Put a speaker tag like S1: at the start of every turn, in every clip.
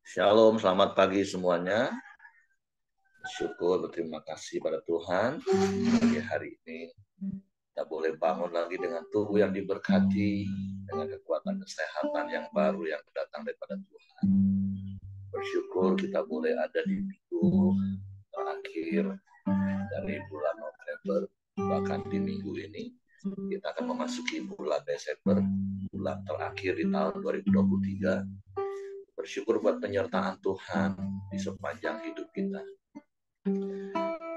S1: Shalom, selamat pagi semuanya. Syukur, berterima kasih pada Tuhan. Pagi hari ini kita boleh bangun lagi dengan tubuh yang diberkati, dengan kekuatan kesehatan yang baru yang datang daripada Tuhan. Bersyukur kita boleh ada di minggu terakhir dari bulan November, bahkan di minggu ini kita akan memasuki bulan Desember, bulan terakhir di tahun 2023. Bersyukur buat penyertaan Tuhan di sepanjang hidup kita.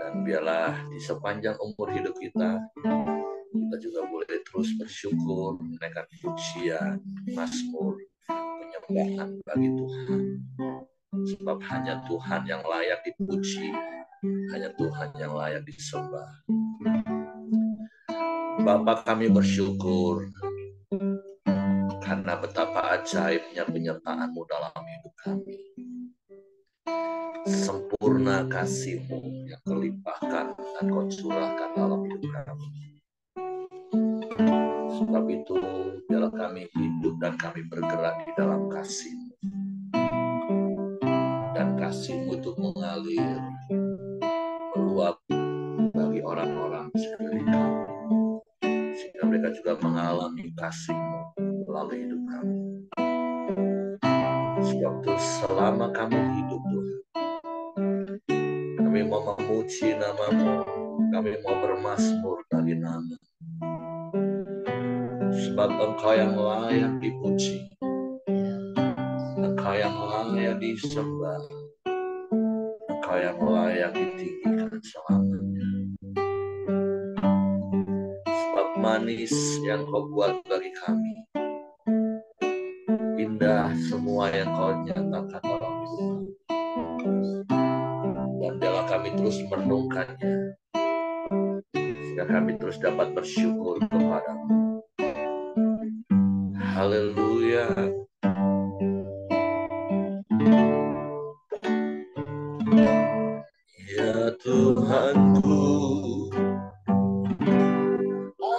S1: Dan biarlah di sepanjang umur hidup kita juga boleh terus bersyukur, menaikkan pujian, mazmur, penyembahan bagi Tuhan. Sebab hanya Tuhan yang layak dipuji, hanya Tuhan yang layak disembah. Bapa, kami bersyukur karena betapa ajaibnya penyertaan-Mu dalam hidup kami. Sempurna kasih-Mu yang Kau limpahkan dan Kau curahkan dalam hidup kami. Sebab itu, biarlah kami hidup dan kami bergerak di dalam kasih-Mu. Dan kasih-Mu itu mengalir, meluap bagi orang-orang sekeliling kami. Sehingga mereka juga mengalami kasih-Mu melalui hidup kami. Sebab itu selama kami hidup Tuhan, kami mau memuji nama-Mu, kami mau bermazmur bagi nama. Sebab Engkau yang layak dipuji, Engkau yang layak disembah, Engkau yang layak ditinggikan selamanya. Sebab manis yang Kau buat bagi kami, indah semua yang Kau nyatakan dalam hidup kami. Dan biarlah kami terus merenungkannya, sehingga kami terus dapat bersyukur kepada-Mu. Haleluya. Ya Tuhanku,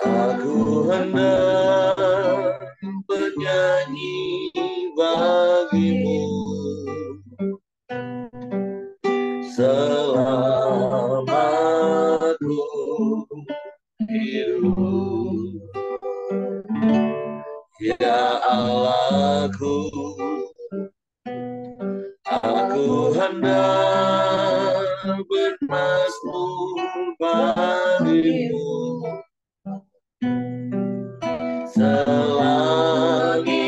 S1: aku hendak bernyanyi bagi-Mu selama aku hidup. Ya Allahku, aku hendak bermazmur bagi-Mu selagi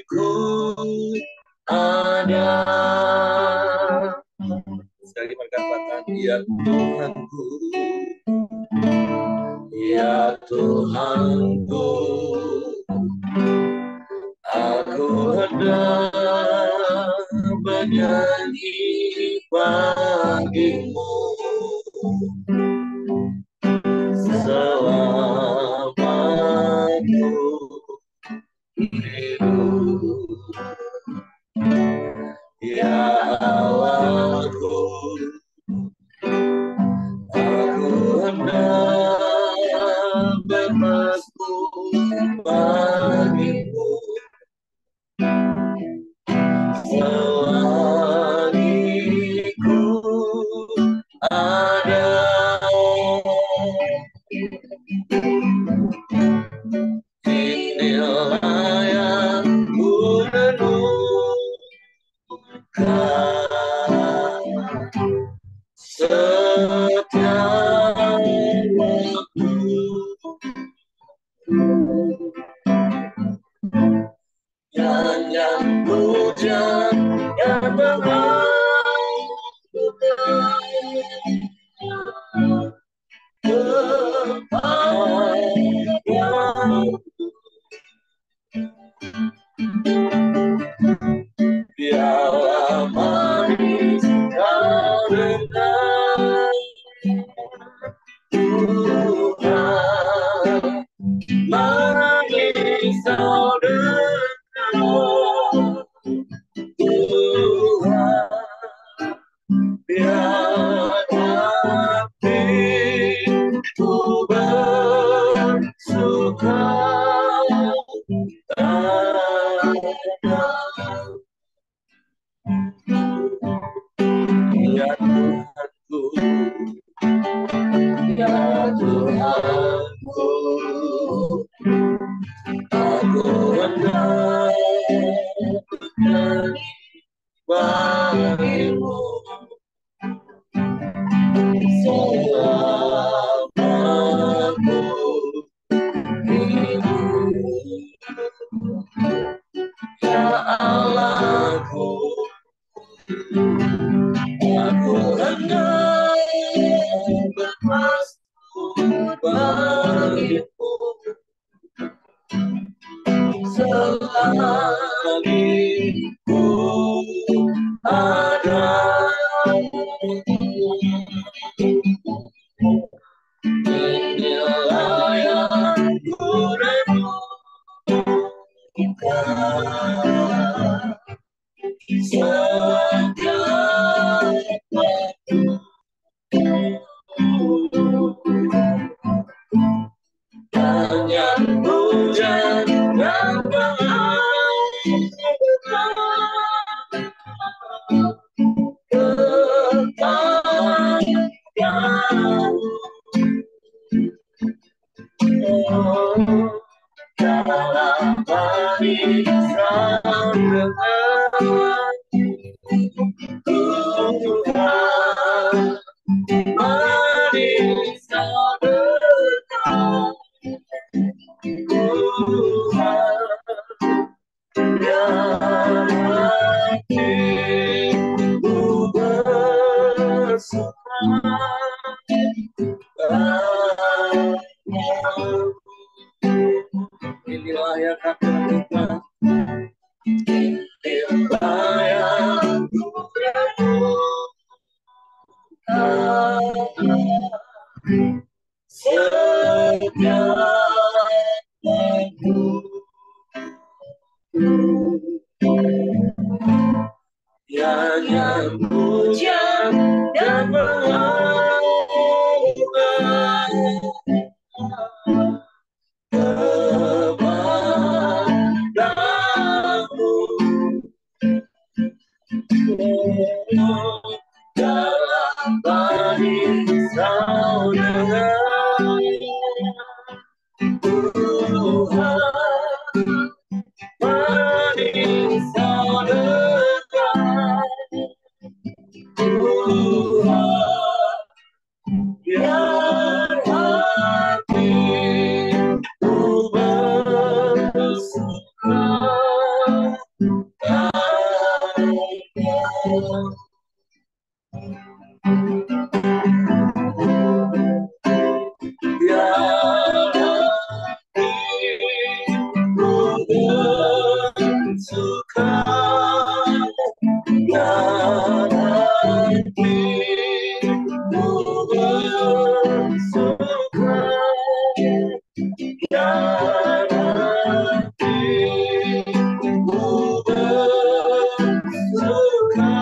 S1: ku ada. Sekali berkatakan, ya Tuhanku, ya Tuhanku, aku hendak bernyanyi bagi-Mu selama aku hidup. Ya Allahku, aku hendak bermazmur bagi-Mu selagi ku ada. Inilah yang ku renungkan setiap waktu. Nyanyian pujian selagi ku ada. Inilah yang ku renungkan setiap waktu. Hanya hujan yang dalam barisan dengan Tuhan, barisan dengan Tuhan, biar hatiku bersuka. Inilah yang kami lakukan. Inilah yang ku renungkan setiap waktu. Hanya hujan dan mengalir kepadamu dalam barisan dengan Tuhan, barisan dengan Tuhan, biar hatiku bersuka. Biar hatiku bersuka. Biar hatiku bersuka. Biar hatiku bersuka.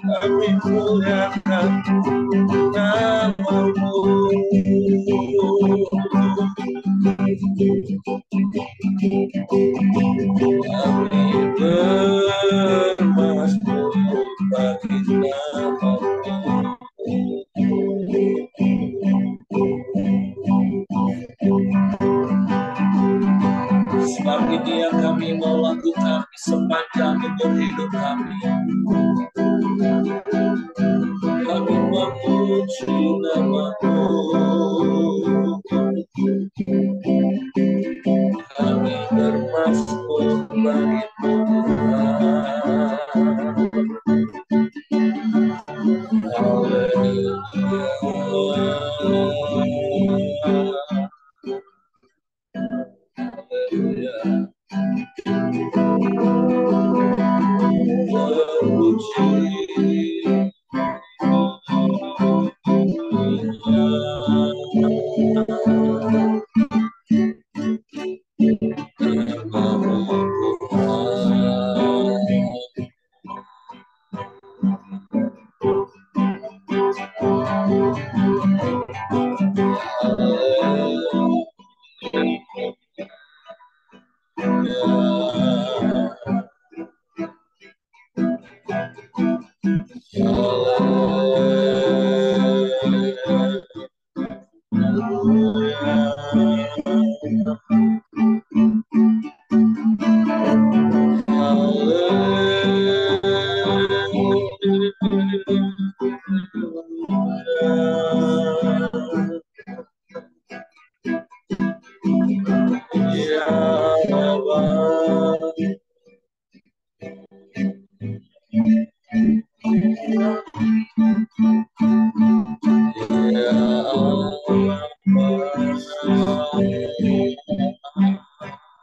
S1: Kami muliakan namamu. Kami bermasmur bagi namamu. Sebab ini yang kami mau lakukan sepanjang umur hidup kami. Kami memuji namamu. Kami bermasmur bagi Tuhan. Haleluya. Haleluya.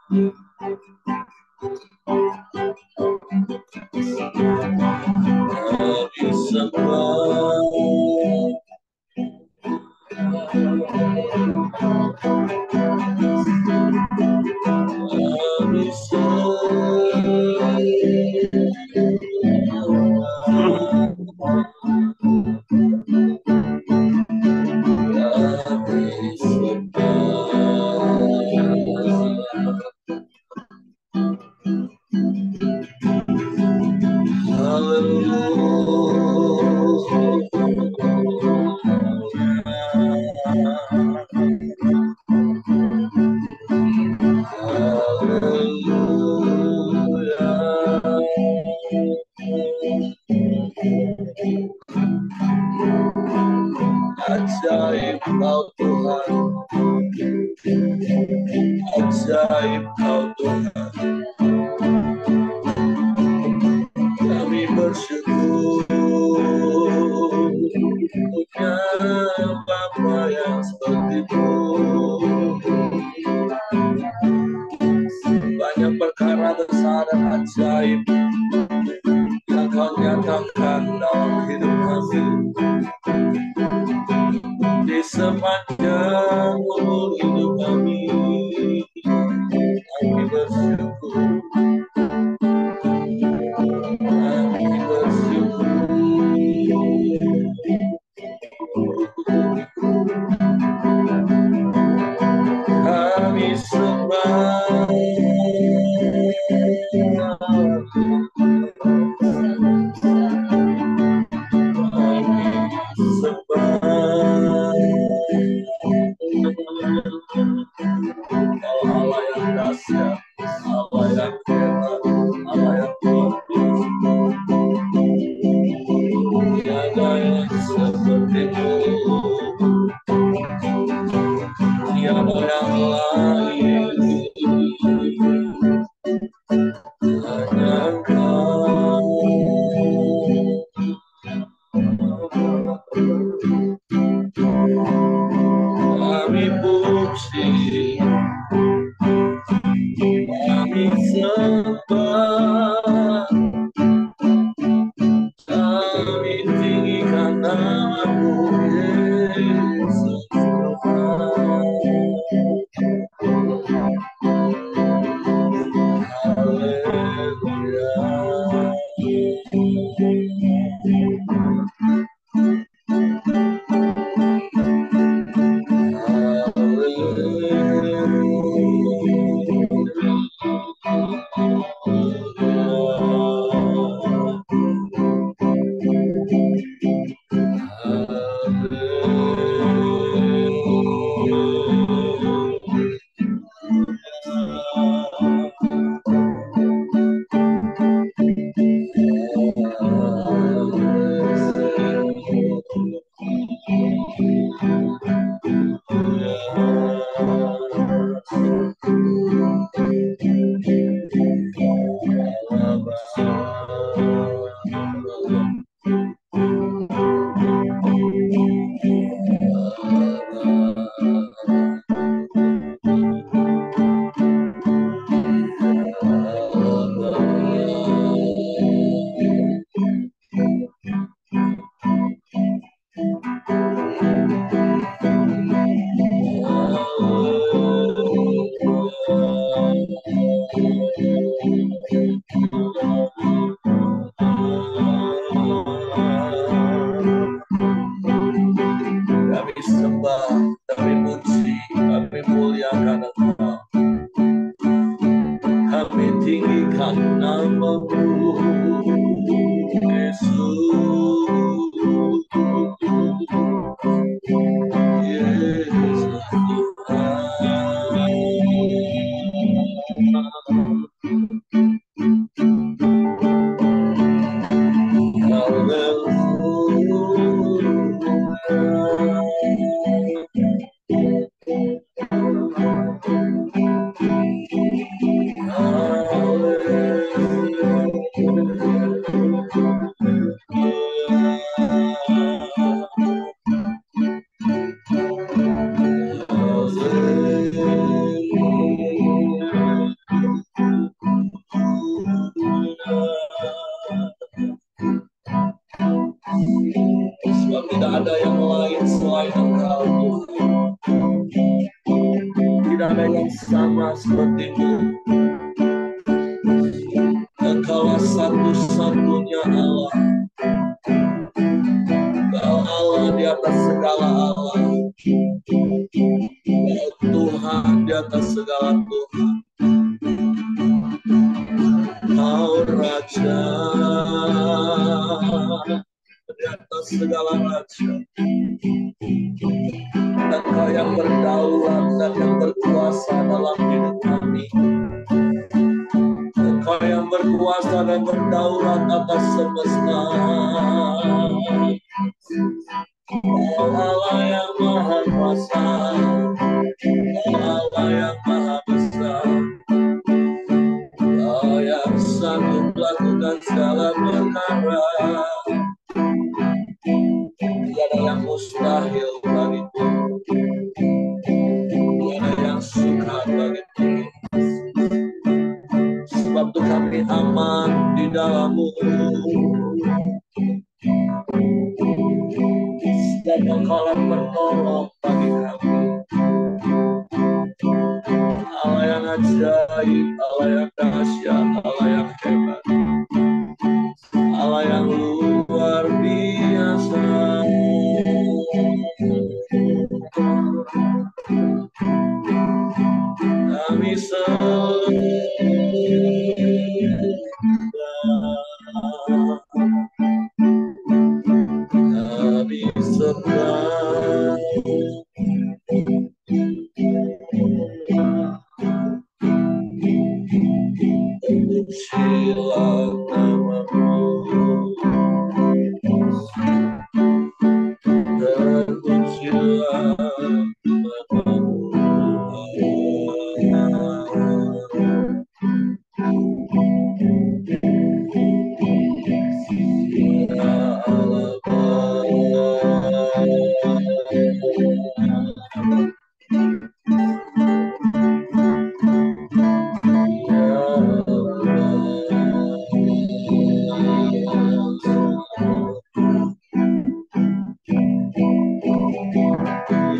S1: Kami sembah, kami ajaib Kau Tuhan, ajaib Kau Tuhan. Kami bersyukur punya Bapa yang seperti itu. Banyak perkara besar dan ajaib yang Kau nyatakan dalam hidup kami. Di sepanjang umur hidup kami, kami bersyukur. Kami bersyukur. Kami sembah. Allah yang dahsyat, Allah yang hebat, Allah yang luar biasa. Tiada yang seperti-Mu, tiada yang lain, hanya Engkau. Kami puji, kami sembah, kami tinggikan nama-Mu, Yesus Tuhan. Haleluya. Kami sembah, kami puji, kami muliakan Engkau. Kami tinggikan nama-Mu, Yesus. Yesus sama seperti-Mu. Engkaulah satu-satunya Allah. Engkau Allah di atas segala Allah. Engkau Tuhan di atas segala Tuhan. Engkau Raja di atas segala Raja. Engkau yang berdaulat dan yang berkuasa dalam hidup kami. Engkau yang berkuasa dan berdaulat atas semesta. Engkau Allah yang maha kuasa. Engkau Allah yang maha besar. Engkau yang sanggup melakukan segala perkara. Tiada yang mustahil bagimu. Tiada yang sukar bagimu. Sebab itu kami aman di dalam-Mu. Sebab Engkaulah penolong bagi kami. Allah yang ajaib, Allah yang dahsyat, Allah yang hebat, Allah yang luar biasa. Kami sembah, kami sembah. Terpujilah nama-Mu. Terpujilah nama-Mu.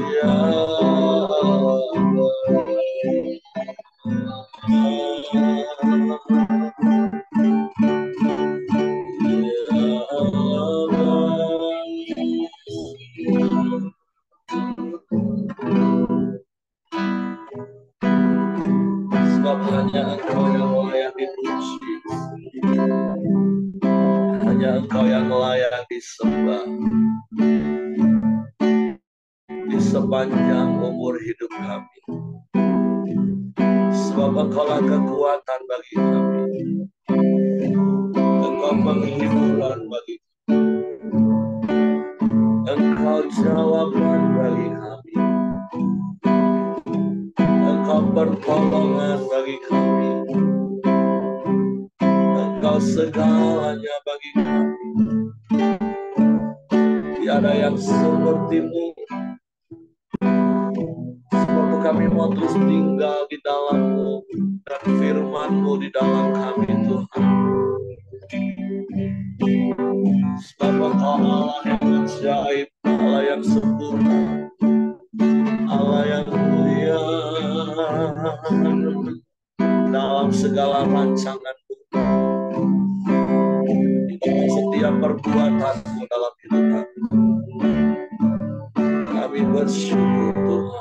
S1: Ya Allah sebab hanya Engkau yang layak dipuji, hanya Engkau yang layak disembah di sepanjang umur hidup kami. Sebab Engkaulah kekuatan bagi kami, Engkau penghiburan bagi kami, Engkau jawaban bagi kami, Engkau pertolongan bagi kami, Engkau segalanya bagi kami. Tiada yang seperti-Mu. Sebab kami mau terus tinggal di dalam-Mu dan firman-Mu di dalam kami, Tuhan. Sebab Engkau Allah yang ajaib, Allah yang sempurna, Allah yang mulia dalam segala rancangan-Mu, di dalam setiap perbuatan-Mu dalam hidup kami. Kami bersyukur, Tuhan.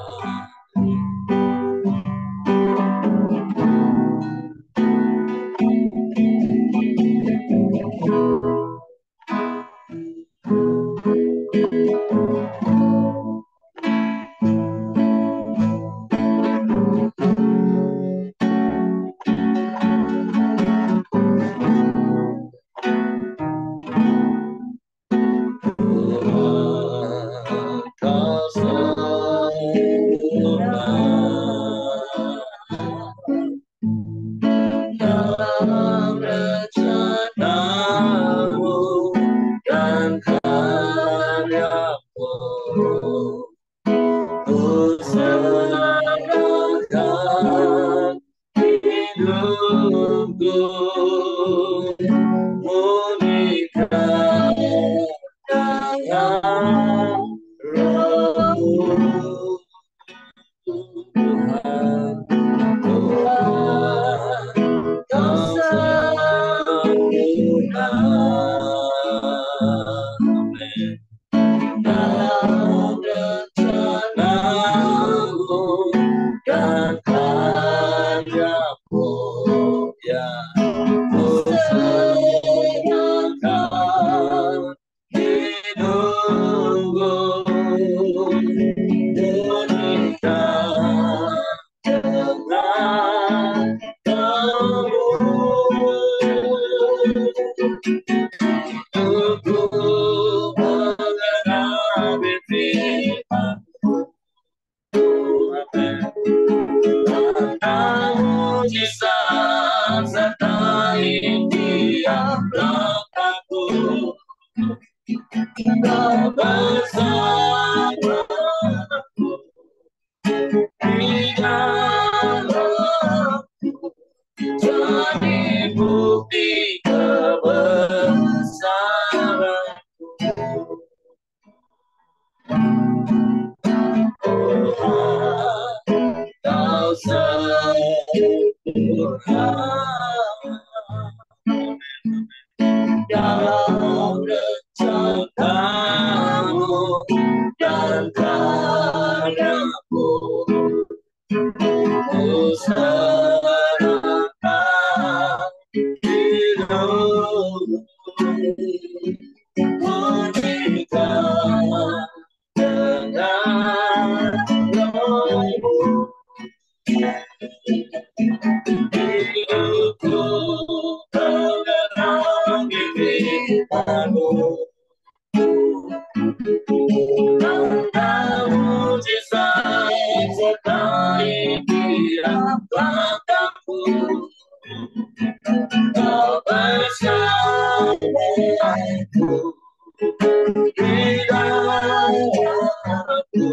S1: sertai tiap langkahku. Kau bersamaku di dalamku, jadi bukti kebesaranku. Kau sempurna dalam rencanamu dan karyamu. Ku serahkan hidupku, berikan dengan rohmu. Hidupku mengenangi firman-Mu. Tanda mujizat sertai tiap langkahku. Kau bersamaku di dalamku,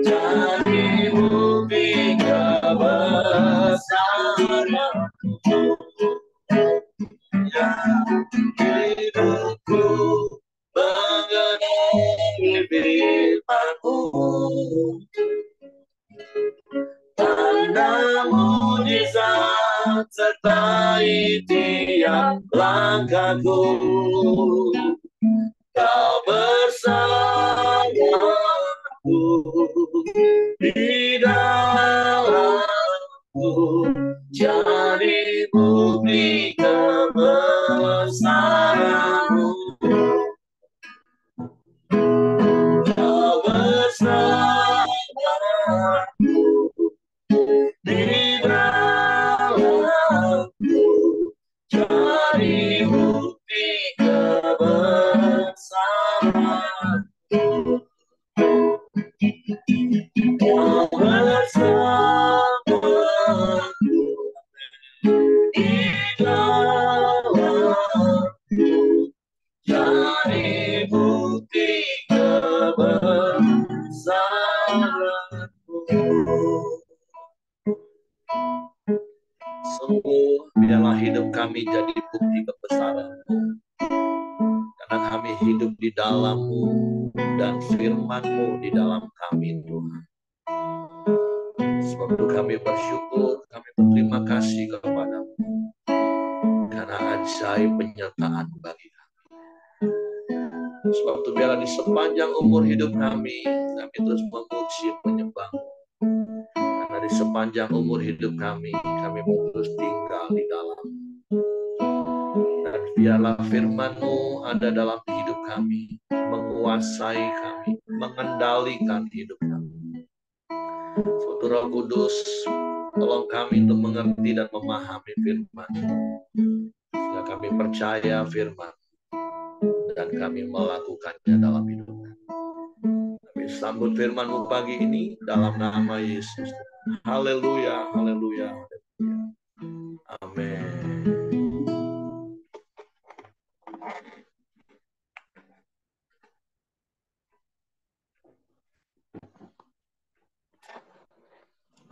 S1: jadi bukti kebesaranku. Ya, hidupku mengenai firman-Mu. Tanda mujizat sertai tiap langkahku. Kau bersamaku di dalamku, jadi bukti kebesaranmu. Kau bersamaku di dalamku, jadi bukti kebesaranmu. Kau bersamaku di dalamku, jadi bukti kebesaranmu. Sungguh biarlah hidup kami jadi bukti kebesaran-Mu, karena kami hidup di dalam-Mu dan firman-Mu di dalam kami, Tuhan. Sebab itu kami bersyukur, kami berterima kasih kepada-Mu karena ajaib penyertaan bagi kami. Sebab itu biarlah di sepanjang umur hidup kami terus memuji menyembah-Mu. Karena di sepanjang umur hidup kami mau terus tinggal di dalam. Dan biarlah firman-Mu ada dalam hidup kami, menguasai kami, mengendalikan hidup kami. Suatu Roh Kudus, tolong kami untuk mengerti dan memahami firman-Mu, sehingga kami percaya firman dan kami melakukannya dalam hidup kami. Kami sambut firman-Mu pagi ini dalam nama Yesus. Haleluya, haleluya, haleluya. Amin.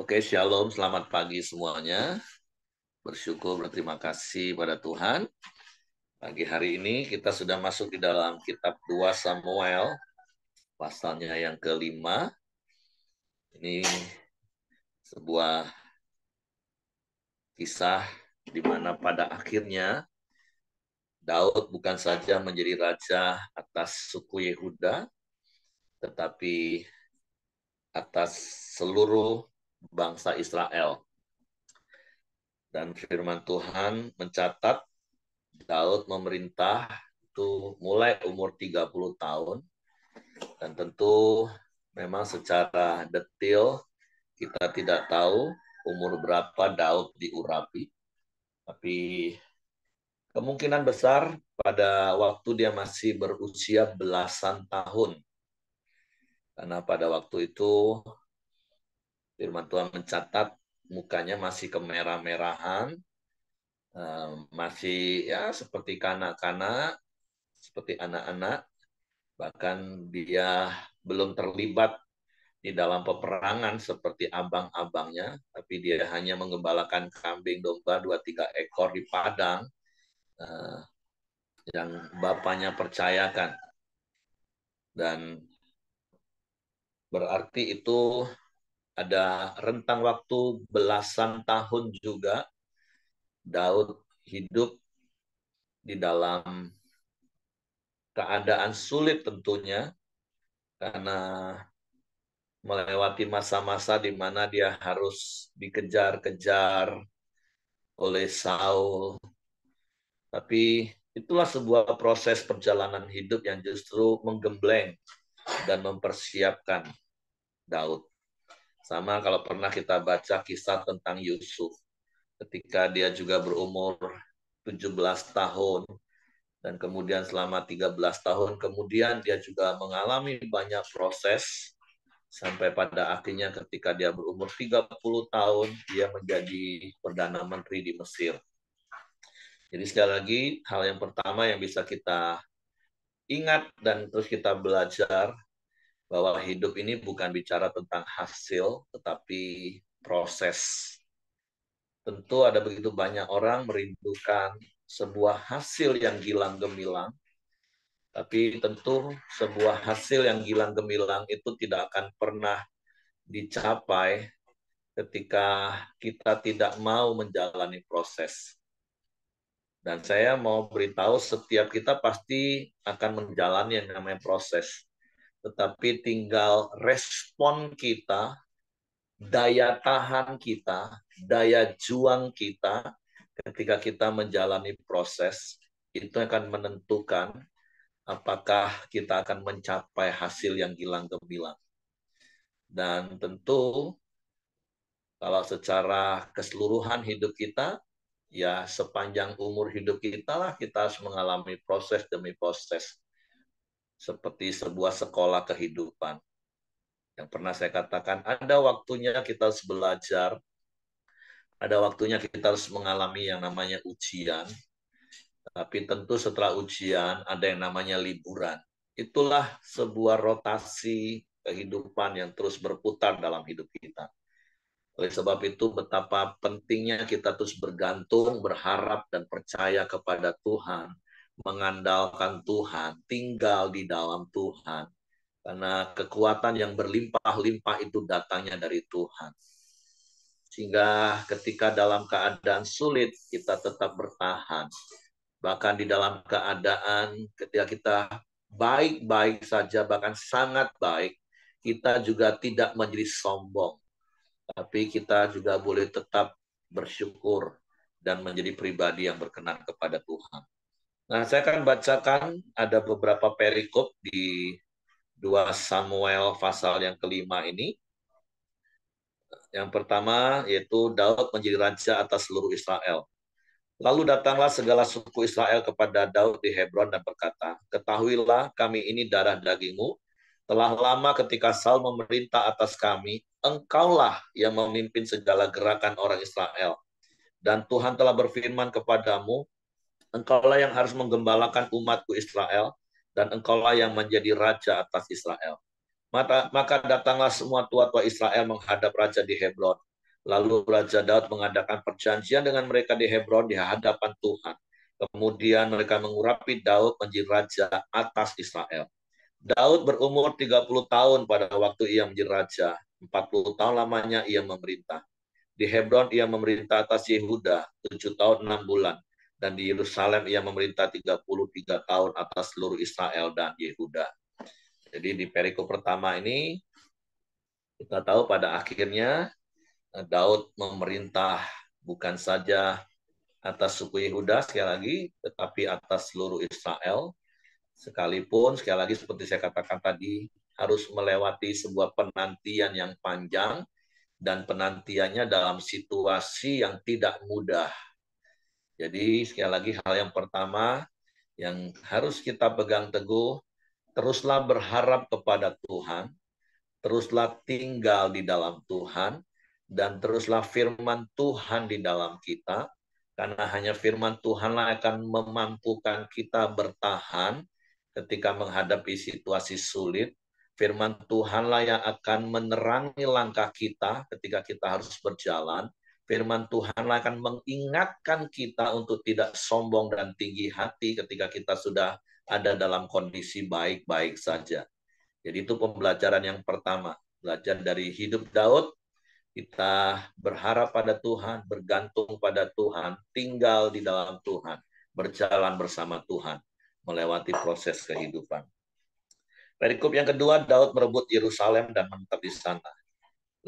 S1: Oke, shalom, selamat pagi semuanya. Bersyukur, berterima kasih pada Tuhan. Pagi hari ini kita sudah masuk di dalam kitab 2 Samuel, pasalnya yang ke-5. Ini sebuah kisah di mana pada akhirnya Daud bukan saja menjadi raja atas suku Yehuda, tetapi atas seluruh bangsa Israel. Dan firman Tuhan mencatat Daud memerintah itu mulai umur 30 tahun. Dan tentu memang secara detail kita tidak tahu umur berapa Daud diurapi. Tapi kemungkinan besar pada waktu dia masih berusia belasan tahun. Karena pada waktu itu firman Tuhan mencatat mukanya masih kemerah-merahan masih ya seperti kanak-kanak, seperti anak-anak, bahkan dia belum terlibat di dalam peperangan seperti abang-abangnya, tapi dia hanya mengembalakan kambing domba 2-3 ekor di padang yang bapaknya percayakan. Dan berarti itu ada rentang waktu belasan tahun juga Daud hidup di dalam keadaan sulit tentunya, karena melewati masa-masa di mana dia harus dikejar-kejar oleh Saul. Tapi itulah sebuah proses perjalanan hidup yang justru menggembleng dan mempersiapkan Daud. Sama kalau pernah kita baca kisah tentang Yusuf, ketika dia juga berumur 17 tahun, dan kemudian selama 13 tahun kemudian dia juga mengalami banyak proses, sampai pada akhirnya ketika dia berumur 30 tahun, dia menjadi Perdana Menteri di Mesir. Jadi sekali lagi, hal yang pertama yang bisa kita ingat dan terus kita belajar, bahwa hidup ini bukan bicara tentang hasil, tetapi proses. Tentu ada begitu banyak orang merindukan sebuah hasil yang gilang gemilang, tapi tentu sebuah hasil yang gilang gemilang itu tidak akan pernah dicapai ketika kita tidak mau menjalani proses. Dan saya mau beritahu, setiap kita pasti akan menjalani yang namanya proses. Tetapi tinggal respon kita, daya tahan kita, daya juang kita ketika kita menjalani proses, itu akan menentukan apakah kita akan mencapai hasil yang gilang gemilang. Dan tentu kalau secara keseluruhan hidup kita, ya sepanjang umur hidup kita lah kita harus mengalami proses demi proses. Seperti sebuah sekolah kehidupan. Yang pernah saya katakan, ada waktunya kita harus belajar, ada waktunya kita harus mengalami yang namanya ujian, tapi tentu setelah ujian ada yang namanya liburan. Itulah sebuah rotasi kehidupan yang terus berputar dalam hidup kita. Oleh sebab itu, betapa pentingnya kita terus bergantung, berharap, dan percaya kepada Tuhan, mengandalkan Tuhan, tinggal di dalam Tuhan. Karena kekuatan yang berlimpah-limpah itu datangnya dari Tuhan. Sehingga ketika dalam keadaan sulit, kita tetap bertahan. Bahkan di dalam keadaan ketika kita baik-baik saja, bahkan sangat baik, kita juga tidak menjadi sombong. Tapi kita juga boleh tetap bersyukur dan menjadi pribadi yang berkenan kepada Tuhan. Nah, saya akan bacakan ada beberapa perikop di 2 Samuel pasal yang kelima ini. Yang pertama yaitu Daud menjadi raja atas seluruh Israel. Lalu datanglah segala suku Israel kepada Daud di Hebron dan berkata, ketahuilah kami ini darah dagingmu, telah lama ketika Saul memerintah atas kami, engkaulah yang memimpin segala gerakan orang Israel. Dan Tuhan telah berfirman kepadamu, engkaulah yang harus menggembalakan umatku Israel, dan engkaulah yang menjadi raja atas Israel. Maka datanglah semua tua-tua Israel menghadap raja di Hebron. Lalu Raja Daud mengadakan perjanjian dengan mereka di Hebron di hadapan Tuhan. Kemudian mereka mengurapi Daud menjadi raja atas Israel. Daud berumur 30 tahun pada waktu ia menjadi raja. 40 tahun lamanya ia memerintah. Di Hebron ia memerintah atas Yehuda 7 tahun 6 bulan. Dan di Yerusalem ia memerintah 33 tahun atas seluruh Israel dan Yehuda. Jadi di perikop pertama ini kita tahu pada akhirnya Daud memerintah bukan saja atas suku Yehuda sekali lagi, tetapi atas seluruh Israel. Sekalipun sekali lagi seperti saya katakan tadi, harus melewati sebuah penantian yang panjang, dan penantiannya dalam situasi yang tidak mudah. Jadi sekali lagi hal yang pertama yang harus kita pegang teguh, teruslah berharap kepada Tuhan, teruslah tinggal di dalam Tuhan, dan teruslah firman Tuhan di dalam kita, Karena hanya firman Tuhanlah akan memampukan kita bertahan ketika menghadapi situasi sulit. Firman Tuhanlah yang akan menerangi langkah kita ketika kita harus berjalan. Firman Tuhanlah akan mengingatkan kita untuk tidak sombong dan tinggi hati ketika kita sudah ada dalam kondisi baik-baik saja. Jadi itu pembelajaran yang pertama. Belajar dari hidup Daud, kita berharap pada Tuhan, bergantung pada Tuhan, tinggal di dalam Tuhan, berjalan bersama Tuhan, melewati proses kehidupan. Perikop yang kedua, Daud merebut Yerusalem dan menetap di sana.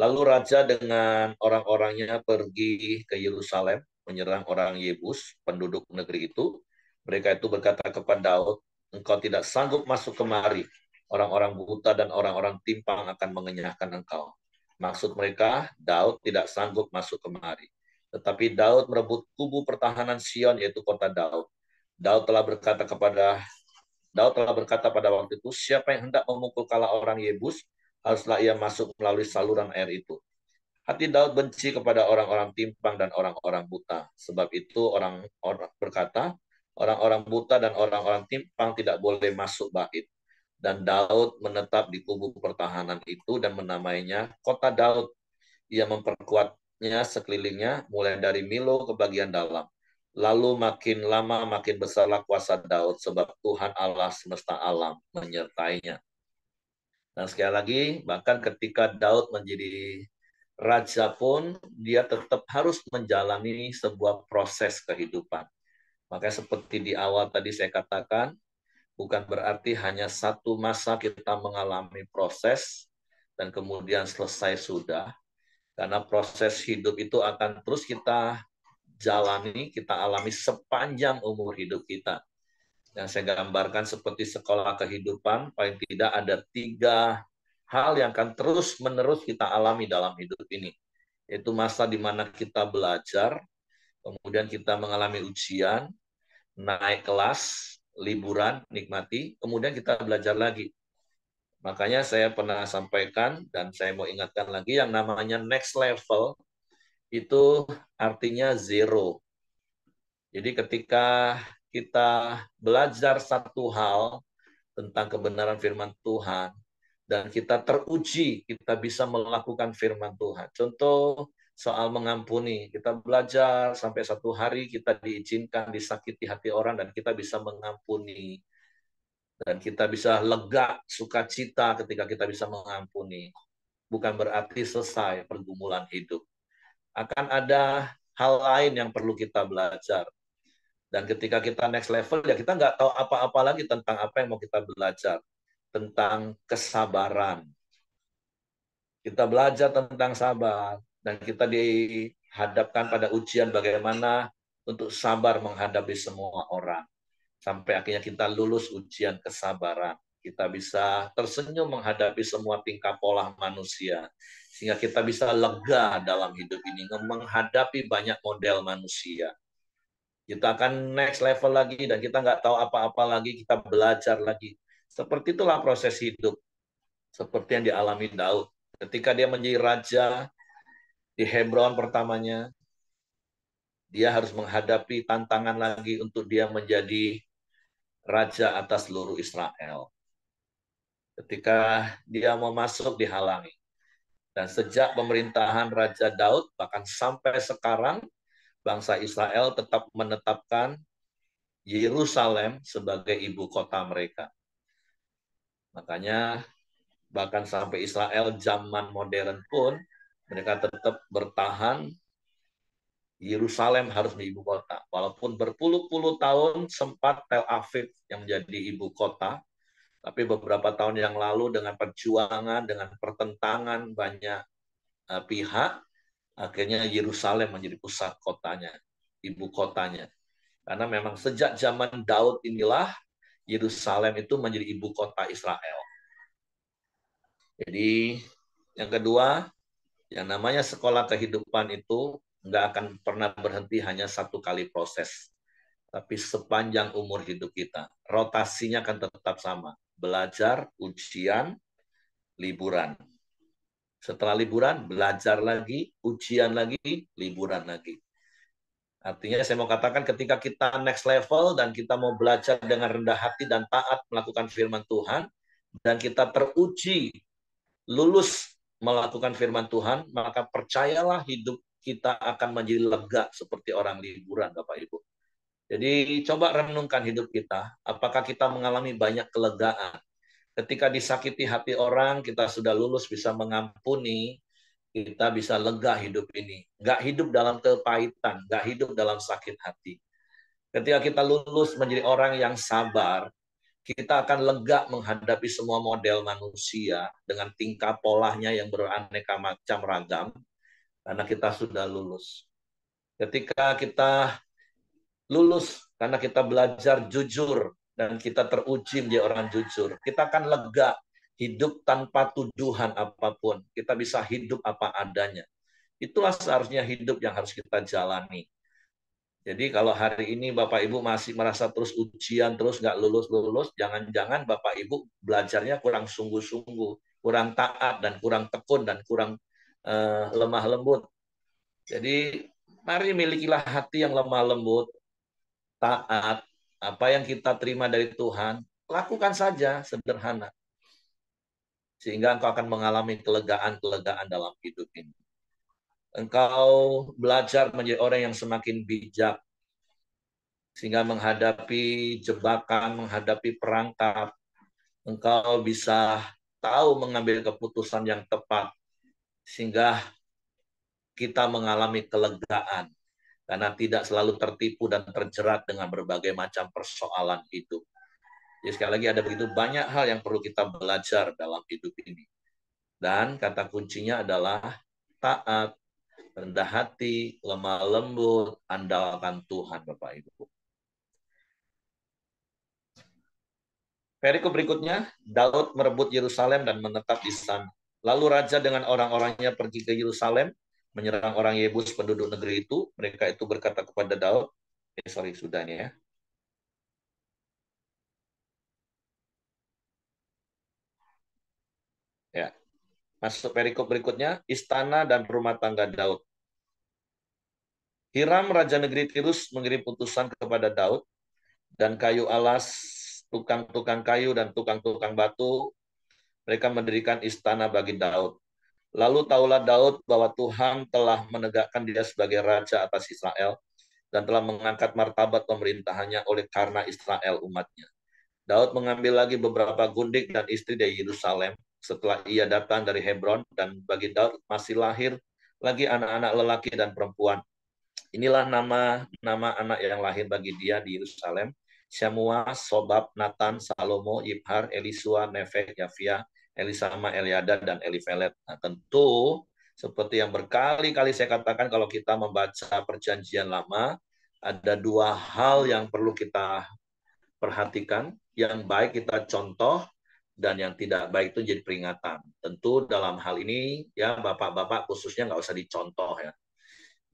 S1: Lalu raja dengan orang-orangnya pergi ke Yerusalem, menyerang orang Yebus, penduduk negeri itu. Mereka itu berkata kepada Daud, engkau tidak sanggup masuk kemari. Orang-orang buta dan orang-orang timpang akan mengenyahkan engkau. Maksud mereka, Daud tidak sanggup masuk kemari. Tetapi Daud merebut kubu pertahanan Sion, yaitu kota Daud. Daud telah berkata pada waktu itu, siapa yang hendak memukul kepala orang Yebus, haruslah ia masuk melalui saluran air itu. Hati Daud benci kepada orang-orang timpang dan orang-orang buta. Sebab itu orang-orang berkata, orang-orang buta dan orang-orang timpang tidak boleh masuk bait. Dan Daud menetap di kubu pertahanan itu dan menamainya Kota Daud. Ia memperkuatnya sekelilingnya mulai dari Milo ke bagian dalam. Lalu makin lama makin besarlah kuasa Daud sebab Tuhan Allah semesta alam menyertainya. Dan sekali lagi, bahkan ketika Daud menjadi raja pun, dia tetap harus menjalani sebuah proses kehidupan. Makanya seperti di awal tadi saya katakan, bukan berarti hanya satu masa kita mengalami proses dan kemudian selesai sudah. Karena proses hidup itu akan terus kita jalani, kita alami sepanjang umur hidup kita. Yang saya gambarkan seperti sekolah kehidupan, paling tidak ada 3 hal yang akan terus-menerus kita alami dalam hidup ini. Yaitu masa di mana kita belajar, kemudian kita mengalami ujian, naik kelas, liburan, nikmati, kemudian kita belajar lagi. Makanya saya pernah sampaikan, dan saya mau ingatkan lagi, yang namanya next level, itu artinya zero. Jadi ketika kita belajar satu hal tentang kebenaran firman Tuhan, dan kita teruji, kita bisa melakukan firman Tuhan. Contoh soal mengampuni, kita belajar sampai satu hari kita diizinkan disakiti hati orang dan kita bisa mengampuni. Dan kita bisa lega, sukacita ketika kita bisa mengampuni. Bukan berarti selesai pergumulan hidup. Akan ada hal lain yang perlu kita belajar. Dan ketika kita next level, ya kita nggak tahu apa-apa lagi tentang apa yang mau kita belajar. Tentang kesabaran. Kita belajar tentang sabar. Dan kita dihadapkan pada ujian bagaimana untuk sabar menghadapi semua orang. Sampai akhirnya kita lulus ujian kesabaran. Kita bisa tersenyum menghadapi semua tingkah pola manusia. Sehingga kita bisa lega dalam hidup ini. Menghadapi banyak model manusia. Kita akan next level lagi dan kita nggak tahu apa-apa lagi, kita belajar lagi. Seperti itulah proses hidup. Seperti yang dialami Daud. Ketika dia menjadi raja di Hebron pertamanya, dia harus menghadapi tantangan lagi untuk dia menjadi raja atas seluruh Israel. Ketika dia mau masuk dihalangi. Dan sejak pemerintahan Raja Daud, bahkan sampai sekarang, bangsa Israel tetap menetapkan Yerusalem sebagai ibu kota mereka. Makanya bahkan sampai Israel zaman modern pun mereka tetap bertahan Yerusalem harus menjadi ibu kota. Walaupun berpuluh-puluh tahun sempat Tel Aviv yang menjadi ibu kota, tapi beberapa tahun yang lalu dengan perjuangan, dengan pertentangan banyak pihak, akhirnya Yerusalem menjadi pusat kotanya, ibu kotanya. Karena memang sejak zaman Daud inilah Yerusalem itu menjadi ibu kota Israel. Jadi yang kedua, yang namanya sekolah kehidupan itu nggak akan pernah berhenti hanya satu kali proses. Tapi sepanjang umur hidup kita, rotasinya akan tetap sama. Belajar, ujian, liburan. Setelah liburan, belajar lagi, ujian lagi, liburan lagi. Artinya saya mau katakan ketika kita next level dan kita mau belajar dengan rendah hati dan taat melakukan firman Tuhan, dan kita teruji lulus melakukan firman Tuhan, maka percayalah hidup kita akan menjadi lega seperti orang liburan, Bapak Ibu. Jadi coba renungkan hidup kita, apakah kita mengalami banyak kelegaan. Ketika disakiti hati orang, kita sudah lulus bisa mengampuni, kita bisa lega hidup ini. Nggak hidup dalam kepahitan, nggak hidup dalam sakit hati. Ketika kita lulus menjadi orang yang sabar, kita akan lega menghadapi semua model manusia dengan tingkah polanya yang beraneka macam ragam, karena kita sudah lulus. Ketika kita lulus, karena kita belajar jujur, dan kita teruji menjadi orang jujur, kita akan lega hidup tanpa tuduhan apapun. Kita bisa hidup apa adanya. Itulah seharusnya hidup yang harus kita jalani. Jadi kalau hari ini Bapak Ibu masih merasa terus ujian, terus nggak lulus-lulus, jangan-jangan Bapak Ibu belajarnya kurang sungguh-sungguh, kurang taat, dan kurang tekun, dan kurang lemah lembut. Jadi mari milikilah hati yang lemah lembut, taat, apa yang kita terima dari Tuhan, lakukan saja sederhana. Sehingga engkau akan mengalami kelegaan-kelegaan dalam hidup ini. Engkau belajar menjadi orang yang semakin bijak, sehingga menghadapi jebakan, menghadapi perangkap, engkau bisa tahu mengambil keputusan yang tepat, sehingga kita mengalami kelegaan, karena tidak selalu tertipu dan terjerat dengan berbagai macam persoalan hidup. Jadi sekali lagi ada begitu banyak hal yang perlu kita belajar dalam hidup ini. Dan kata kuncinya adalah taat, rendah hati, lemah lembut, andalkan Tuhan, Bapak Ibu. Perikop berikutnya, Daud merebut Yerusalem dan menetap di sana. Lalu raja dengan orang-orangnya pergi ke Yerusalem, menyerang orang Yebus penduduk negeri itu. Mereka itu berkata kepada Daud, sudah nih ya. Ya, masuk perikop berikutnya, istana dan rumah tangga Daud. Hiram, raja negeri Tirus, mengirim putusan kepada Daud, dan kayu alas, tukang-tukang kayu, dan tukang-tukang batu, mereka mendirikan istana bagi Daud. Lalu taulah Daud bahwa Tuhan telah menegakkan dia sebagai raja atas Israel, dan telah mengangkat martabat pemerintahannya oleh karena Israel umatnya. Daud mengambil lagi beberapa gundik dan istri dari Yerusalem setelah ia datang dari Hebron, dan bagi Daud masih lahir lagi anak-anak lelaki dan perempuan. Inilah nama anak yang lahir bagi dia di Yerusalem: Syamua, Sobab, Nathan, Salomo, Yibhar, Elisua, Nefek, Yafia, Elisama, Eliada, dan Elifelet. Nah, tentu seperti yang berkali-kali saya katakan, kalau kita membaca perjanjian lama, ada dua hal yang perlu kita perhatikan. Yang baik kita contoh, dan yang tidak baik itu jadi peringatan. Tentu dalam hal ini, ya bapak-bapak khususnya nggak usah dicontoh ya.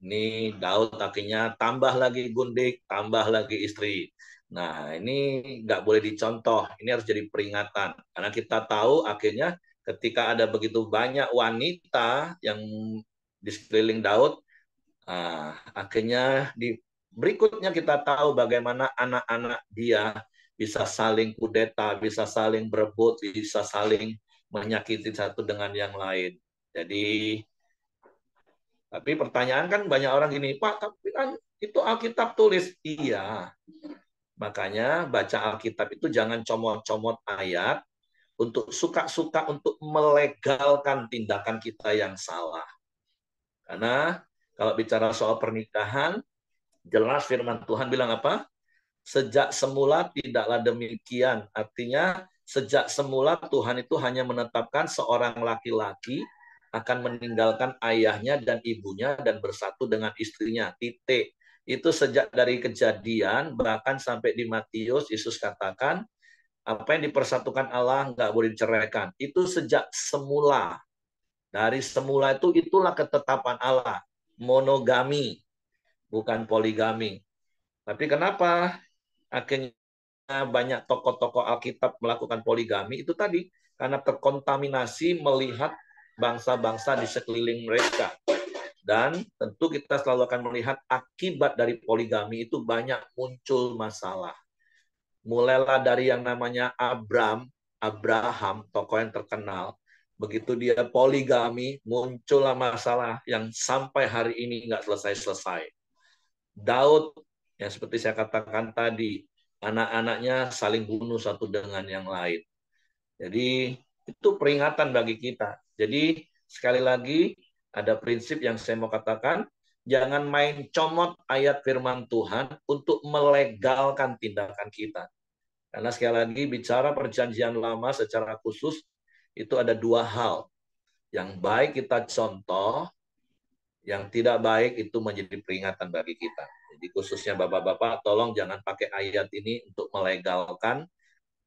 S1: Ini Daud akhirnya tambah lagi gundik, tambah lagi istri. Nah, ini nggak boleh dicontoh. Ini harus jadi peringatan. Karena kita tahu akhirnya ketika ada begitu banyak wanita yang di sekeliling Daud, akhirnya berikutnya kita tahu bagaimana anak-anak dia bisa saling kudeta, bisa saling berebut, bisa saling menyakiti satu dengan yang lain. Jadi tapi pertanyaan kan banyak orang gini, Pak, tapi kan itu Alkitab tulis. Iya, makanya baca Alkitab itu jangan comot-comot ayat untuk suka-suka untuk melegalkan tindakan kita yang salah. Karena kalau bicara soal pernikahan, jelas firman Tuhan bilang apa? Sejak semula tidaklah demikian. Artinya sejak semula Tuhan itu hanya menetapkan seorang laki-laki akan meninggalkan ayahnya dan ibunya dan bersatu dengan istrinya. Titik. Itu sejak dari Kejadian, bahkan sampai di Matius, Yesus katakan, apa yang dipersatukan Allah nggak boleh diceraikan. Itu sejak semula. Dari semula itu, itulah ketetapan Allah. Monogami, bukan poligami. Tapi kenapa akhirnya banyak tokoh-tokoh Alkitab melakukan poligami? Itu tadi, karena terkontaminasi melihat bangsa-bangsa di sekeliling mereka. Dan tentu kita selalu akan melihat akibat dari poligami itu banyak muncul masalah. Mulailah dari yang namanya Abraham, tokoh yang terkenal. Begitu dia poligami, muncullah masalah yang sampai hari ini nggak selesai-selesai. Daud, yang seperti saya katakan tadi, anak-anaknya saling bunuh satu dengan yang lain. Jadi itu peringatan bagi kita. Jadi sekali lagi ada prinsip yang saya mau katakan, jangan main comot ayat firman Tuhan untuk melegalkan tindakan kita. Karena sekali lagi bicara perjanjian lama secara khusus itu ada dua hal. Yang baik kita contoh, yang tidak baik itu menjadi peringatan bagi kita. Jadi khususnya bapak-bapak, tolong jangan pakai ayat ini untuk melegalkan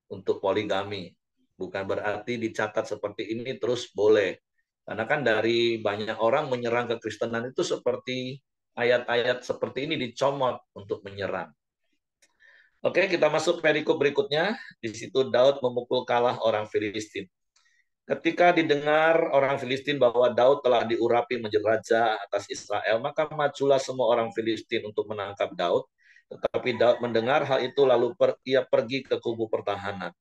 S1: untuk poligami. Bukan berarti dicatat seperti ini terus boleh. Karena kan dari banyak orang menyerang kekristenan itu seperti ayat-ayat seperti ini dicomot untuk menyerang. Oke, kita masuk perikop berikutnya. Di situ Daud memukul kalah orang Filistin. Ketika didengar orang Filistin bahwa Daud telah diurapi menjadi raja atas Israel, maka majulah semua orang Filistin untuk menangkap Daud. Tetapi Daud mendengar hal itu lalu ia pergi ke kubu pertahanan.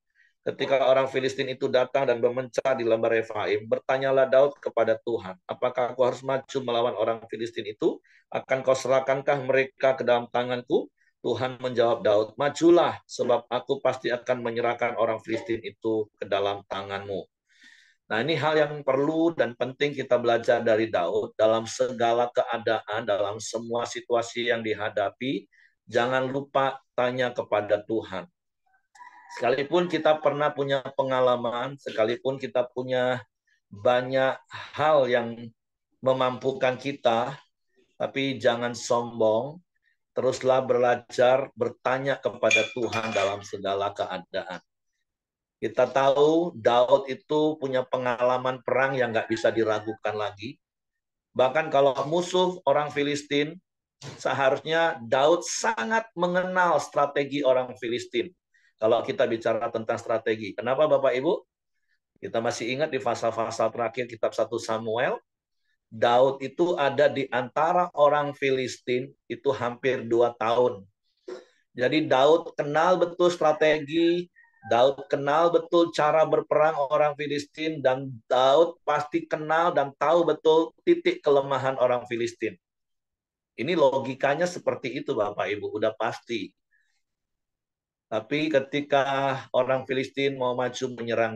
S1: Ketika orang Filistin itu datang dan memecah di lembah Refaim, bertanyalah Daud kepada Tuhan, apakah aku harus maju melawan orang Filistin itu? Akan kau serahkankah mereka ke dalam tanganku? Tuhan menjawab Daud, majulah, sebab aku pasti akan menyerahkan orang Filistin itu ke dalam tanganmu. Nah, ini hal yang perlu dan penting kita belajar dari Daud dalam segala keadaan, dalam semua situasi yang dihadapi, jangan lupa tanya kepada Tuhan. Sekalipun kita pernah punya pengalaman, sekalipun kita punya banyak hal yang memampukan kita, tapi jangan sombong, teruslah belajar bertanya kepada Tuhan dalam segala keadaan. Kita tahu Daud itu punya pengalaman perang yang nggak bisa diragukan lagi. Bahkan kalau musuh orang Filistin, seharusnya Daud sangat mengenal strategi orang Filistin. Kalau kita bicara tentang strategi. Kenapa Bapak Ibu? Kita masih ingat di pasal-pasal terakhir kitab 1 Samuel, Daud itu ada di antara orang Filistin itu hampir 2 tahun. Jadi Daud kenal betul strategi, Daud kenal betul cara berperang orang Filistin, dan Daud pasti kenal dan tahu betul titik kelemahan orang Filistin. Ini logikanya seperti itu Bapak Ibu, udah pasti. Tapi ketika orang Filistin mau maju menyerang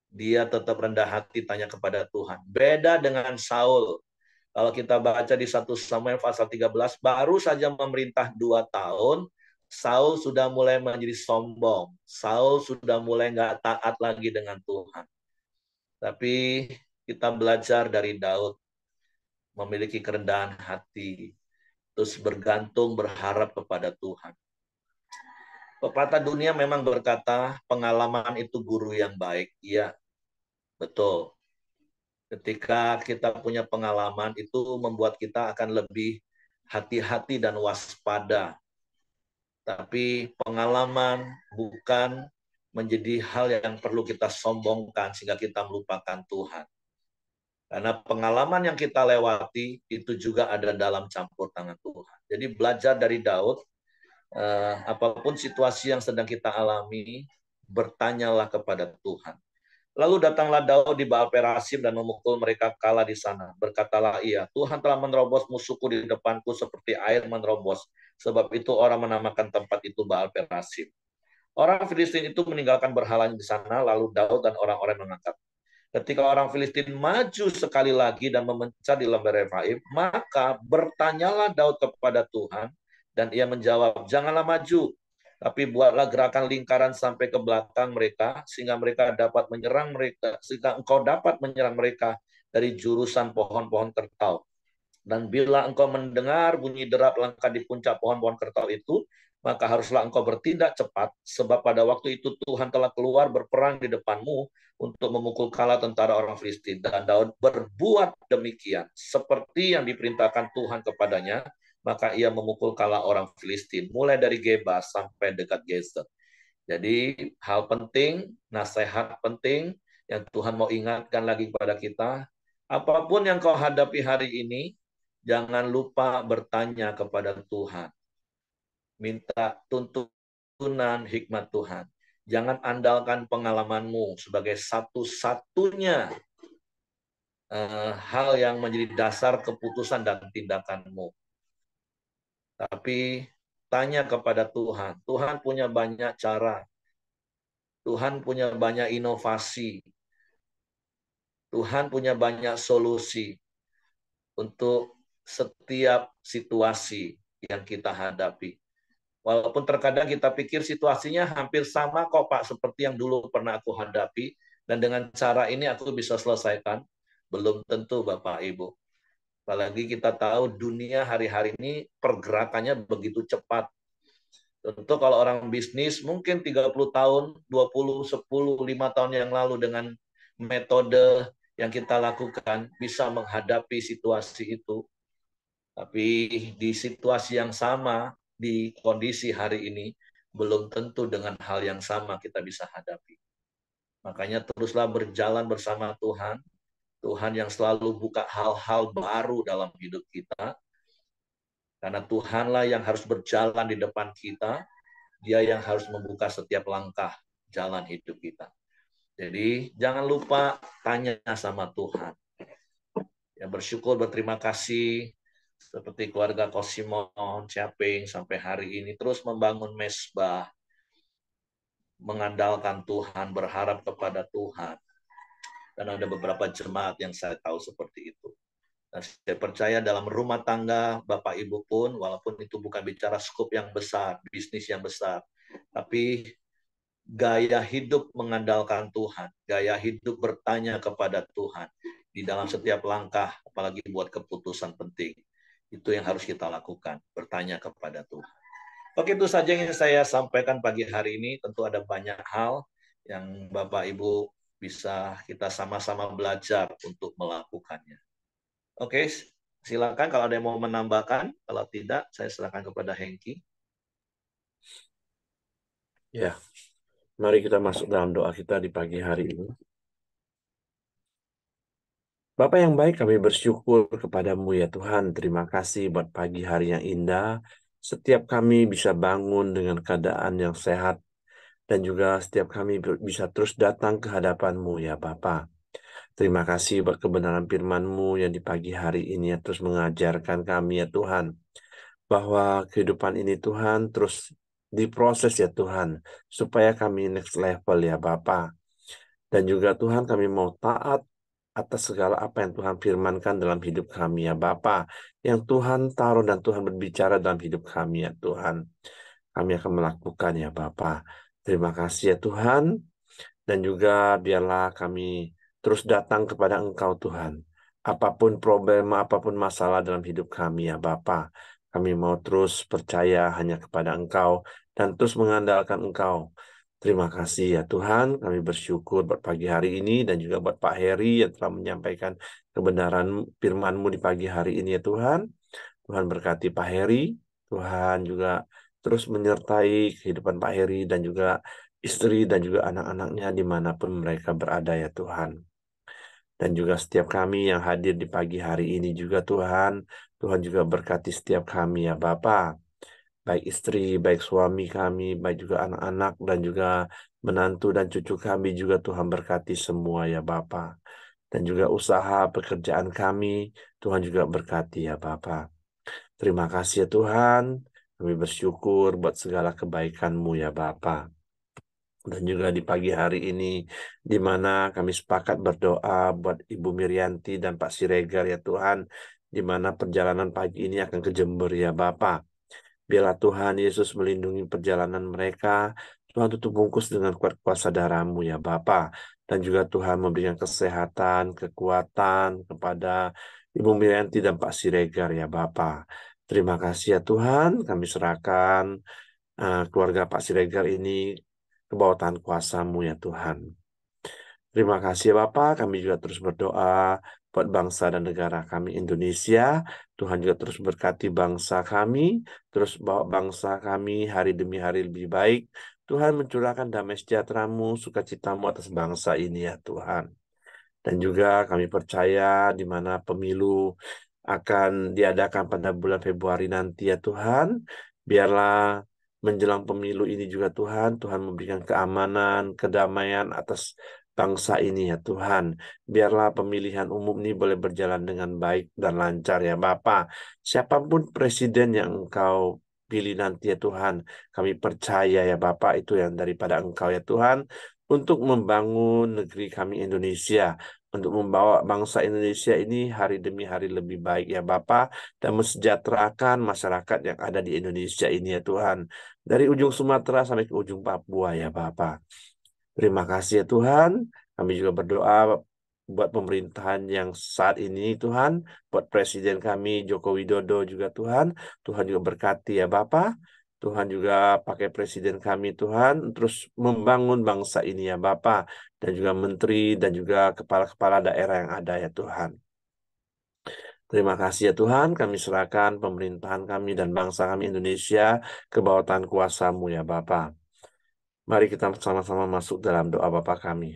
S1: dia tetap rendah hati tanya kepada Tuhan. Beda dengan Saul. Kalau kita baca di 1 Samuel pasal 13, baru saja memerintah 2 tahun, Saul sudah mulai menjadi sombong. Saul sudah mulai nggak taat lagi dengan Tuhan. Tapi kita belajar dari Daud, memiliki kerendahan hati, terus bergantung, berharap kepada Tuhan. Pepatah dunia memang berkata, pengalaman itu guru yang baik. Iya, betul. Ketika kita punya pengalaman, itu membuat kita akan lebih hati-hati dan waspada. Tapi pengalaman bukan menjadi hal yang perlu kita sombongkan sehingga kita melupakan Tuhan. Karena pengalaman yang kita lewati itu juga ada dalam campur tangan Tuhan. Jadi belajar dari Daud, apapun situasi yang sedang kita alami, bertanyalah kepada Tuhan. Lalu datanglah Daud di Baal Perasim dan memukul mereka kalah di sana. Berkatalah ia, Tuhan telah menerobos musuhku di depanku seperti air menerobos. Sebab itu orang menamakan tempat itu Baal Perasim. Orang Filistin itu meninggalkan berhalanya di sana, lalu Daud dan orang-orang mengangkat. Ketika orang Filistin maju sekali lagi dan memecah di lembah Refaim, maka bertanyalah Daud kepada Tuhan, dan ia menjawab, janganlah maju, tapi buatlah gerakan lingkaran sampai ke belakang mereka, sehingga mereka dapat menyerang mereka, sehingga engkau dapat menyerang mereka dari jurusan pohon-pohon kertau. Dan bila engkau mendengar bunyi derap langkah di puncak pohon-pohon kertau itu, maka haruslah engkau bertindak cepat, sebab pada waktu itu Tuhan telah keluar berperang di depanmu untuk memukul kalah tentara orang Filistin. Dan Daud berbuat demikian, seperti yang diperintahkan Tuhan kepadanya, maka ia memukul kalah orang Filistin, mulai dari Geba sampai dekat Gezer. Jadi hal penting, nasihat penting yang Tuhan mau ingatkan lagi kepada kita, Apapun yang kau hadapi hari ini, jangan lupa bertanya kepada Tuhan. Minta tuntunan hikmat Tuhan. Jangan andalkan pengalamanmu sebagai satu-satunya hal yang menjadi dasar keputusan dan tindakanmu. Tapi tanya kepada Tuhan. Tuhan punya banyak cara. Tuhan punya banyak inovasi. Tuhan punya banyak solusi untuk setiap situasi yang kita hadapi. Walaupun terkadang kita pikir situasinya hampir sama kok Pak, seperti yang dulu pernah aku hadapi, dan dengan cara ini aku bisa selesaikan. Belum tentu Bapak Ibu. Apalagi kita tahu dunia hari-hari ini pergerakannya begitu cepat. Tentu kalau orang bisnis mungkin 30 tahun, 20, 10, 5 tahun yang lalu dengan metode yang kita lakukan bisa menghadapi situasi itu. Tapi di situasi yang sama, di kondisi hari ini, belum tentu dengan hal yang sama kita bisa hadapi. Makanya teruslah berjalan bersama Tuhan. Tuhan yang selalu buka hal-hal baru dalam hidup kita. Karena Tuhanlah yang harus berjalan di depan kita. Dia yang harus membuka setiap langkah jalan hidup kita. Jadi jangan lupa tanya sama Tuhan. Ya, bersyukur, berterima kasih seperti keluarga Kosimon, Caping sampai hari ini terus membangun mesbah, mengandalkan Tuhan, berharap kepada Tuhan. Dan ada beberapa jemaat yang saya tahu seperti itu. Dan saya percaya dalam rumah tangga Bapak Ibu pun, walaupun itu bukan bicara skop yang besar, bisnis yang besar, tapi gaya hidup mengandalkan Tuhan, gaya hidup bertanya kepada Tuhan di dalam setiap langkah, apalagi buat keputusan penting. Itu yang harus kita lakukan, bertanya kepada Tuhan. Oke, itu saja yang saya sampaikan pagi hari ini. Tentu ada banyak hal yang Bapak Ibu bisa kita sama-sama belajar untuk melakukannya. Oke, silakan kalau ada yang mau menambahkan. Kalau tidak, saya silakan kepada Hengki.
S2: Ya, mari kita masuk dalam doa kita di pagi hari ini. Bapa yang baik, kami bersyukur kepadamu ya Tuhan. Terima kasih buat pagi hari yang indah. Setiap kami bisa bangun dengan keadaan yang sehat. Dan juga setiap kami bisa terus datang ke hadapan-Mu ya Bapa. Terima kasih buat kebenaran firman-Mu yang di pagi hari ini ya terus mengajarkan kami ya Tuhan. Bahwa kehidupan ini Tuhan terus diproses ya Tuhan. Supaya kami next level ya Bapa. Dan juga Tuhan kami mau taat atas segala apa yang Tuhan firmankan dalam hidup kami ya Bapa. Yang Tuhan taruh dan Tuhan berbicara dalam hidup kami ya Tuhan. Kami akan melakukan ya Bapa. Terima kasih ya Tuhan. Dan juga biarlah kami terus datang kepada Engkau Tuhan. Apapun problema, apapun masalah dalam hidup kami ya Bapa. Kami mau terus percaya hanya kepada Engkau dan terus mengandalkan Engkau. Terima kasih ya Tuhan, kami bersyukur buat pagi hari ini dan juga buat Pak Heri yang telah menyampaikan kebenaran firman-Mu di pagi hari ini ya Tuhan. Tuhan berkati Pak Heri, Tuhan juga terus menyertai kehidupan Pak Heri dan juga istri dan juga anak-anaknya dimanapun mereka berada ya Tuhan. Dan juga setiap kami yang hadir di pagi hari ini juga Tuhan, Tuhan juga berkati setiap kami ya Bapa, baik istri, baik suami kami, baik juga anak-anak dan juga menantu dan cucu kami juga Tuhan berkati semua ya Bapa. Dan juga usaha pekerjaan kami, Tuhan juga berkati ya Bapa. Terima kasih ya Tuhan, kami bersyukur buat segala kebaikan-Mu ya Bapa. Dan juga di pagi hari ini, di mana kami sepakat berdoa buat Ibu Miryanti dan Pak Siregar ya Tuhan, di mana perjalanan pagi ini akan ke Jember ya Bapa. Biarlah Tuhan Yesus melindungi perjalanan mereka, Tuhan tutup bungkus dengan kuat kuasa darah-Mu ya Bapa. Dan juga Tuhan memberikan kesehatan, kekuatan kepada Ibu Miryanti dan Pak Siregar ya Bapa. Terima kasih ya Tuhan, kami serahkan keluarga Pak Siregar ini ke bawah tangan kuasa-Mu ya Tuhan. Terima kasih ya Bapak, kami juga terus berdoa buat bangsa dan negara kami Indonesia. Tuhan juga terus berkati bangsa kami, terus bawa bangsa kami hari demi hari lebih baik. Tuhan mencurahkan damai sejahtera-Mu, sukacita-Mu atas bangsa ini ya Tuhan. Dan Dan juga kami percaya di mana pemilu akan diadakan pada bulan Februari nanti ya Tuhan. Biarlah menjelang pemilu ini juga Tuhan, Tuhan memberikan keamanan, kedamaian atas bangsa ini ya Tuhan. Biarlah pemilihan umum ini boleh berjalan dengan baik dan lancar ya Bapa. Siapapun presiden yang Engkau pilih nanti ya Tuhan, kami percaya ya Bapa itu yang daripada Engkau ya Tuhan, untuk membangun negeri kami Indonesia, untuk membawa bangsa Indonesia ini hari demi hari lebih baik ya Bapa, dan mensejahterakan masyarakat yang ada di Indonesia ini ya Tuhan. Dari ujung Sumatera sampai ke ujung Papua ya Bapa. Terima kasih ya Tuhan. Kami juga berdoa buat pemerintahan yang saat ini Tuhan, buat Presiden kami Joko Widodo juga Tuhan. Tuhan juga berkati ya Bapa. Tuhan juga pakai Presiden kami Tuhan terus membangun bangsa ini ya Bapa, dan juga menteri dan juga kepala-kepala daerah yang ada ya Tuhan. Terima kasih ya Tuhan, kami serahkan pemerintahan kami dan bangsa kami Indonesia ke bawah tangan kuasa-Mu ya Bapa. Mari kita sama-sama masuk dalam doa Bapa kami.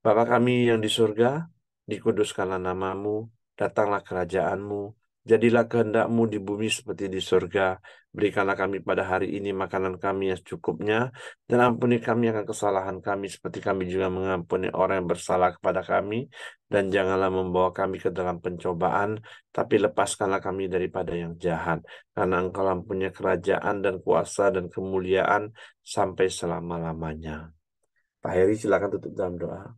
S2: Bapa kami yang di surga, dikuduskanlah namamu, datanglah kerajaanmu, jadilah kehendak-Mu di bumi seperti di surga. Berikanlah kami pada hari ini makanan kami yang secukupnya, dan ampuni kami akan kesalahan kami seperti kami juga mengampuni orang yang bersalah kepada kami. Dan janganlah membawa kami ke dalam pencobaan, tapi lepaskanlah kami daripada yang jahat. Karena Engkau punya kerajaan dan kuasa dan kemuliaan sampai selama-lamanya. Pak Heri, silakan tutup dalam doa.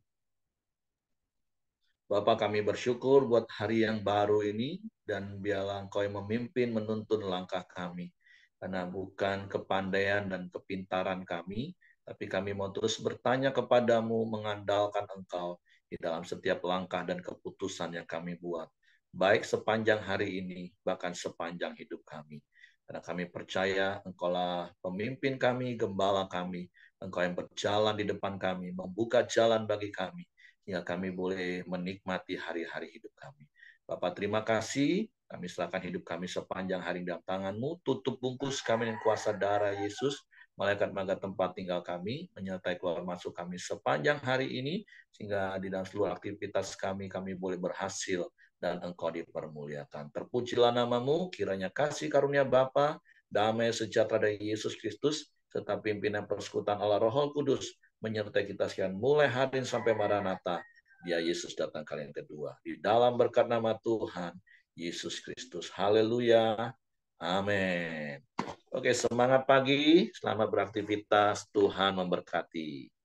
S1: Bapak, kami bersyukur buat hari yang baru ini, dan biarlah Engkau yang memimpin menuntun langkah kami. Karena bukan kepandaian dan kepintaran kami, tapi kami mau terus bertanya kepadamu, mengandalkan Engkau di dalam setiap langkah dan keputusan yang kami buat. Baik sepanjang hari ini, bahkan sepanjang hidup kami. Karena kami percaya Engkaulah pemimpin kami, gembala kami. Engkau yang berjalan di depan kami, membuka jalan bagi kami, sehingga kami boleh menikmati hari-hari hidup kami. Bapak, terima kasih. Kami serahkan hidup kami sepanjang hari dalam tangan-Mu. Tutup bungkus kami dengan kuasa darah Yesus. Malaikat menjaga tempat tinggal kami, menyertai keluar masuk kami sepanjang hari ini, sehingga di dalam seluruh aktivitas kami boleh berhasil dan Engkau dipermuliakan. Terpujilah nama-Mu, kiranya kasih karunia Bapa, damai sejahtera dari Yesus Kristus, serta pimpinan persekutuan Allah Roh Kudus menyertai kita sekian mulai hari ini sampai Maranatha. Dia Yesus datang kali yang kedua. Di dalam berkat nama Tuhan Yesus Kristus. Haleluya. Amin. Oke, semangat pagi. Selamat beraktivitas. Tuhan memberkati.